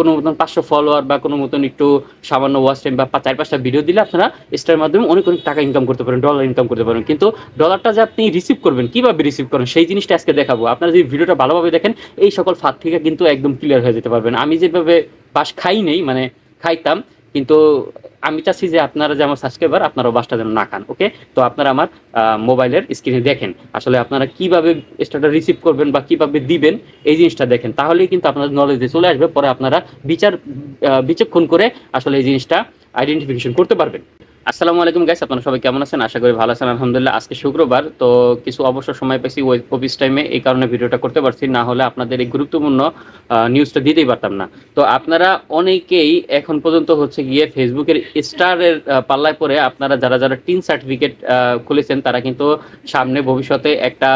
কোনো মতন 500 ফলোয়ার বা কোনো মতন একটু সামান্য ওয়াচ টাইম বা 4-5টা ভিডিও দিলে আপনারা স্টারের মাধ্যমে অনেক টাকা ইনকাম করতে পারেন, ডলার ইনকাম করতে পারেন। কিন্তু ডলারটা যে আপনি রিসিভ করবেন, কিভাবে রিসিভ করেন সেই জিনিসটা আজকে দেখাবো। আপনারা যদি ভিডিওটা ভালোভাবে দেখেন এই সকল ফাঁদ থেকে কিন্তু একদম ক্লিয়ার হয়ে যেতে পারবেন। আমি যেভাবে বাস খাই নেই, মানে খাইতাম, কিন্তু আমি চাচ্ছি যে আপনারা যে আমার সাবস্ক্রাইবার আপনারাও বাসটা যেন না খান। ওকে, তো আপনারা আমার মোবাইলের স্ক্রিনে দেখেন আসলে আপনারা কিভাবে স্টারটা রিসিভ করবেন বা কিভাবে দিবেন এই জিনিসটা দেখেন, তাহলেই কিন্তু আপনাদের নলেজে চলে আসবে। পরে আপনারা বিচক্ষণ করে আসলে এই জিনিসটা আইডেন্টিফিকেশন করতে পারবেন। আসসালামু আলাইকুম গাইস, আপনারা সবাই কেমন আছেন? আশা করি ভালো আছেন। আলহামদুলিল্লাহ, আজকে শুক্রবার, তো কিছু অবসর সময় পেয়েছি ওই অফিস টাইমে, এই কারণে ভিডিওটা করতে পারছি, না হলে আপনাদের এই গুরুত্বপূর্ণ নিউজটা দিতেই পারতাম না। তো আপনারা অনেকেই এখন পর্যন্ত হচ্ছে গিয়ে ফেসবুকের স্টারের পাল্লায় পরে আপনারা যারা যারা টিন সার্টিফিকেট খুলেছেন তারা কিন্তু সামনে ভবিষ্যতে একটা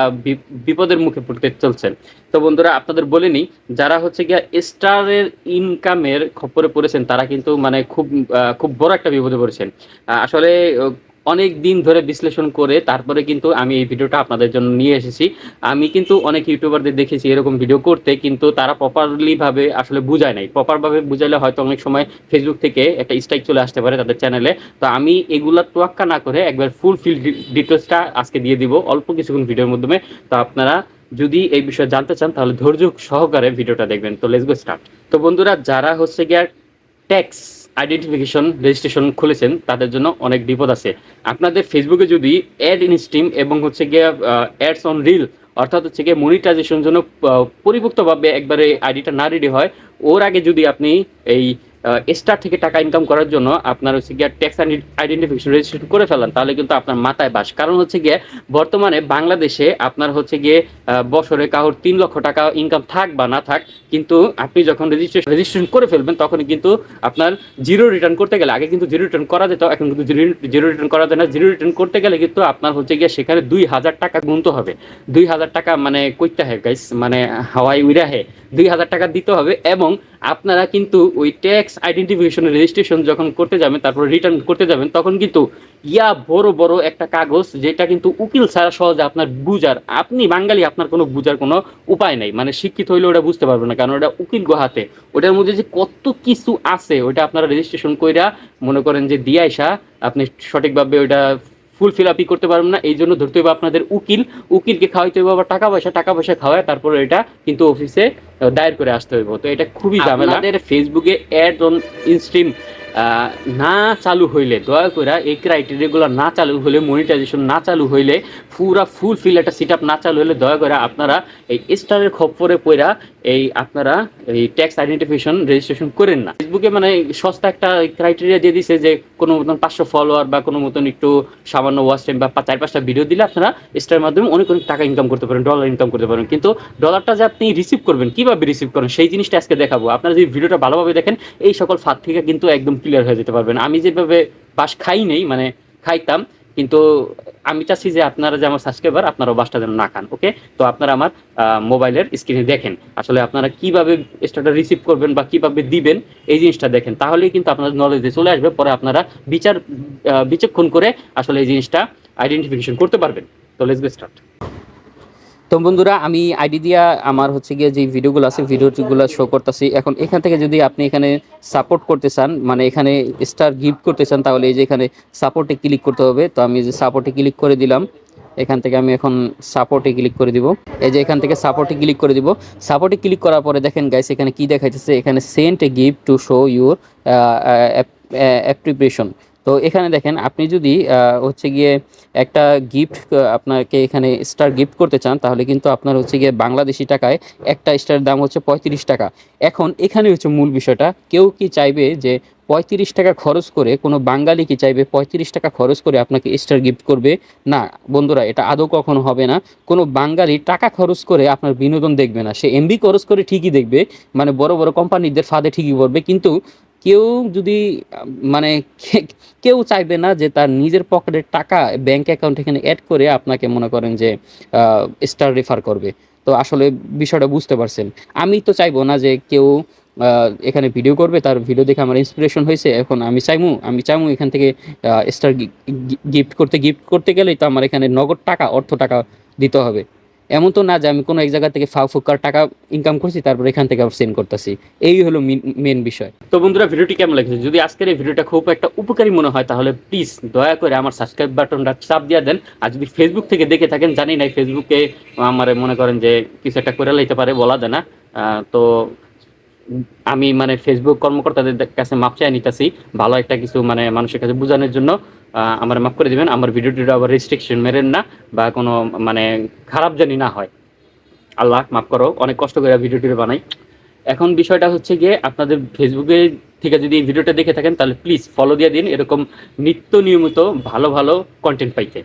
বিপদের মুখে পড়তে চলছেন। তো বন্ধুরা, আপনাদের বলে নিই, যারা হচ্ছে গিয়ে স্টারের ইনকামের খপ্পরে পড়েছেন তারা কিন্তু মানে খুব বড় একটা বিপদে পড়েছেন। আসলে অনেক দিন ধরে বিশ্লেষণ করে তারপরে কিন্তু আমি এই ভিডিওটা আপনাদের জন্য নিয়ে এসেছি। আমি কিন্তু অনেক ইউটিউবারদের দেখেছি এরকম ভিডিও করতে, কিন্তু তারা প্রপারলি ভাবে আসলে বুঝায় নাই। প্রপার ভাবে বুঝাইলে হয়তো অনেক সময় ফেসবুক থেকে একটা স্ট্রাইক চলে আসতে পারে তাদের চ্যানেলে। তো আমি এগুলা তোয়াক্কা না করে একবার ফুল ডিটেলসটা আজকে দিয়ে দিব অল্প কিছুক্ষণ ভিডিওর মাধ্যমে। তো আপনারা যদি এই বিষয়ে জানতে চান তাহলে ধৈর্য সহকারে ভিডিওটা দেখবেন। তো লেটস গো স্টার্ট। তো বন্ধুরা, যারা হচ্ছে গিয়ে ট্যাক্স আইডেন্টিফিকেশন রেজিস্ট্রেশন খুলেছেন তাদের জন্য অনেক বিপদ আছে। আপনাদের ফেসবুকে যদি অ্যাড ইন স্ট্রিম এবং হচ্ছে গিয়ে অ্যাডস অন রিল, অর্থাৎ হচ্ছে গিয়ে মনিটাইজেশন জন্য পরিপক্তভাবে একবারে আইডিটা না রেডি হয়, ওর আগে যদি আপনি এই স্টার থেকে টাকা ইনকাম করার জন্য আপনার হচ্ছে গিয়ে ট্যাক্স আইডেন্টিফিকেশন রেজিস্ট্রেশন করে ফেলেন, তাহলে কিন্তু আপনার মাথায় বাস। কারণ হচ্ছে গিয়ে বর্তমানে বাংলাদেশে আপনার হচ্ছে গিয়ে বছরে কারোর 3 লক্ষ টাকা ইনকাম থাক বা না থাক, কিন্তু আপনি যখন রেজিস্ট্রেশন করে ফেলবেন তখন কিন্তু আপনার জিরো রিটার্ন করতে গেলে, আগে কিন্তু জিরো রিটার্ন করা যেত, এখন কিন্তু জিরো রিটার্ন করা যায় না। জিরো রিটার্ন করতে গেলে কিন্তু আপনার হচ্ছে গিয়ে সেখানে 2,000 টাকা গুনতে হবে। 2,000 টাকা মানে কইতে হয় গাইস, মানে হাওয়াই উইরা হে 2,000 টাকা দিতে হবে। এবং আপনারা কিন্তু ওই ট্যাক্স আইডেন্টিফিকেশন রেজিস্ট্রেশন যখন করতে যাবেন, তারপরে রিটার্ন করতে যাবেন, তখন কিন্তু বড় বড় একটা কাগজ, যেটা কিন্তু উকিল ছাড়া সহজে আপনার বুঝার, আপনি বাঙালি আপনার কোনো বুঝার কোনো উপায় নাই, মানে শিক্ষিত হইলে ওটা বুঝতে পারবেন না, কারণ ওটা উকিল গোহাতে। ওটার মধ্যে যে কত কিছু আছে ওটা আপনারা রেজিস্ট্রেশন কইরা মনে করেন যে দিয়ে আইসা আপনি সঠিকভাবে ওইটা ফুল ফিল আপই করতে পারবেন না। এই জন্য ধরতে হবে আপনাদের উকিলকে খাওয়াইতে হবে আবার টাকা পয়সা খাওয়ায়, তারপরে এটা কিন্তু অফিসে দায়ের করে আসতে হইব। তো এটা খুবই ঝামেলা। আপনাদের ফেসবুকে অ্যাড অন ইনস্ট্রিম না চালু হইলে, দয়া করে এই ক্রাইটেরিয়াগুলো না চালু হইলে, মনিটাইজেশন না চালু হইলে, পুরা ফুল ফিল একটা সেট আপ না চালু হইলে, দয়া করে আপনারা এই স্টারের খপ্পরে পড়া এই আপনারা এই ট্যাক্স আইডেন্টিফিকেশন রেজিস্ট্রেশন করেন না। ফেসবুকে মানে সস্তা একটা ক্রাইটেরিয়া দিয়ে দিছে যে কোনো মতন 500 ফলোয়ার বা কোনো মতন একটু সামান্য ওয়াচ টাইম বা 4-5টা ভিডিও দিলে আপনারা স্টারের মাধ্যমে অনেক টাকা ইনকাম করতে পারেন, ডলার ইনকাম করতে পারেন। কিন্তু ডলারটা যে আপনি রিসিভ করবেন, কিভাবে রিসিভ করেন সেই জিনিসটা আজকে দেখাবো। আপনারা যদি ভিডিওটা ভালোভাবে দেখেন এই সকল ফাঁদ থেকে কিন্তু একদম ক্লিয়ার হয়ে যেতে পারবেন। আমি যেভাবে বাস খাই নেই, মানে খাইতাম, কিন্তু আমি চাচ্ছি যে আপনারা যে আমার সাবস্ক্রাইবার আপনারাও বাসটা যেন না খান। ওকে, তো আপনারা আমার মোবাইলের স্ক্রিনে দেখেন আসলে আপনারা কিভাবে স্টারটা রিসিভ করবেন বা কিভাবে দিবেন এই জিনিসটা দেখেন, তাহলেই কিন্তু আপনাদের নলেজে চলে আসবে। পরে আপনারা বিচক্ষণ করে আসলে এই জিনিসটা আইডেন্টিফিকেশন করতে পারবেন। তো লেটস গেট স্টার্ট। তো বন্ধুরা, আমি আইডি দিয়া আমার হচ্ছে গিয়ে যে ভিডিওগুলো আছে ভিডিওগুলো শো করতেছি। এখন এখান থেকে যদি আপনি এখানে সাপোর্ট করতে চান, মানে এখানে স্টার গিফট করতে চান, তাহলে এই যে এখানে সাপোর্টে ক্লিক করতে হবে। তো আমি যে সাপোর্টে ক্লিক করে দিলাম, এখান থেকে আমি এখন সাপোর্টে ক্লিক করে দিব। এই যে এখান থেকে সাপোর্টে ক্লিক করে দিব। সাপোর্টে ক্লিক করার পরে দেখেন গাইস এখানে কি দেখাইতেছে, এখানে sent a gift to show your appreciation. তো এখানে দেখেন আপনি যদি হচ্ছে গিয়ে একটা গিফট আপনাকে এখানে স্টার গিফট করতে চান, তাহলে কিন্তু আপনার হচ্ছে গিয়ে বাংলাদেশি টাকায় একটা স্টারের দাম হচ্ছে 35 টাকা। এখন এখানে হচ্ছে মূল বিষয়টা, কেউ কি চাইবে যে 35 টাকা খরচ করে, কোনো বাঙালি কি চাইবে 35 টাকা খরচ করে আপনাকে স্টার গিফট করবে? না বন্ধুরা, এটা আদৌ কখনো হবে না। কোনো বাঙালি টাকা খরচ করে আপনার বিনোদন দেখবে না। সে এমবি খরচ করে ঠিকই দেখবে, মানে বড় বড় কোম্পানিদের ফাঁদে ঠিকই পড়বে, কিন্তু কেউ যদি মানে কেউ চাইবে না যে তার নিজের পকেটের টাকা ব্যাংক অ্যাকাউন্ট এখানে অ্যাড করে আপনাকে মনে করেন যে স্টার রেফার করবে। তো আসলে বিষয়টা বুঝতে পারছেন। আমি তো চাইবো না যে কেউ এখানে ভিডিও করবে, তার ভিডিও দেখে আমার ইন্সপিরেশন হয়েছে, এখন আমি চাইমু এখান থেকে স্টার গিফট করতে গেলেই তো আমার এখানে নগদ টাকা, অর্থ টাকা দিতে হবে। এমন তো না যে আমি কোনো এক জায়গা থেকে ফাও ফুকার টাকা ইনকাম করছি তারপর এখান থেকে আবার সেন্ড করতেছি। এই হলো মেন বিষয়। তো বন্ধুরা, ভিডিওটি কেমন লাগছে? যদি আজকের এই ভিডিওটা খুব একটা উপকারী মনে হয় তাহলে প্লিজ দয়া করে আমার সাবস্ক্রাইব বাটনটা চাপ দিয়ে দেন। আর যদি ফেসবুক থেকে দেখে থাকেন, জানি না ফেসবুকে আমার মনে করেন যে কিছু একটা করে লাইতে পারে, বলা দেয় না। তো আমি মানে ফেসবুক কর্মকর্তাদের কাছে মাপ চাই নিতেছি, ভালো একটা কিছু মানে মানুষের কাছে বোঝানোর জন্য। আমার মাফ করে দিবেন, আমার ভিডিওটি আবার রেস্ট্রিকশন মেরেন না, বা কোনো মানে খারাপ জানি না হয়। আল্লাহ মাফ করো, অনেক কষ্ট করে ভিডিওটি বানাই। এখন বিষয়টা হচ্ছে গিয়ে, আপনাদের ফেসবুকে থেকে যদি এই ভিডিওটা দেখে থাকেন তাহলে প্লিজ ফলো দিয়ে দিন, এরকম নিত্য নিয়মিত ভালো ভালো কন্টেন্ট পাইতে।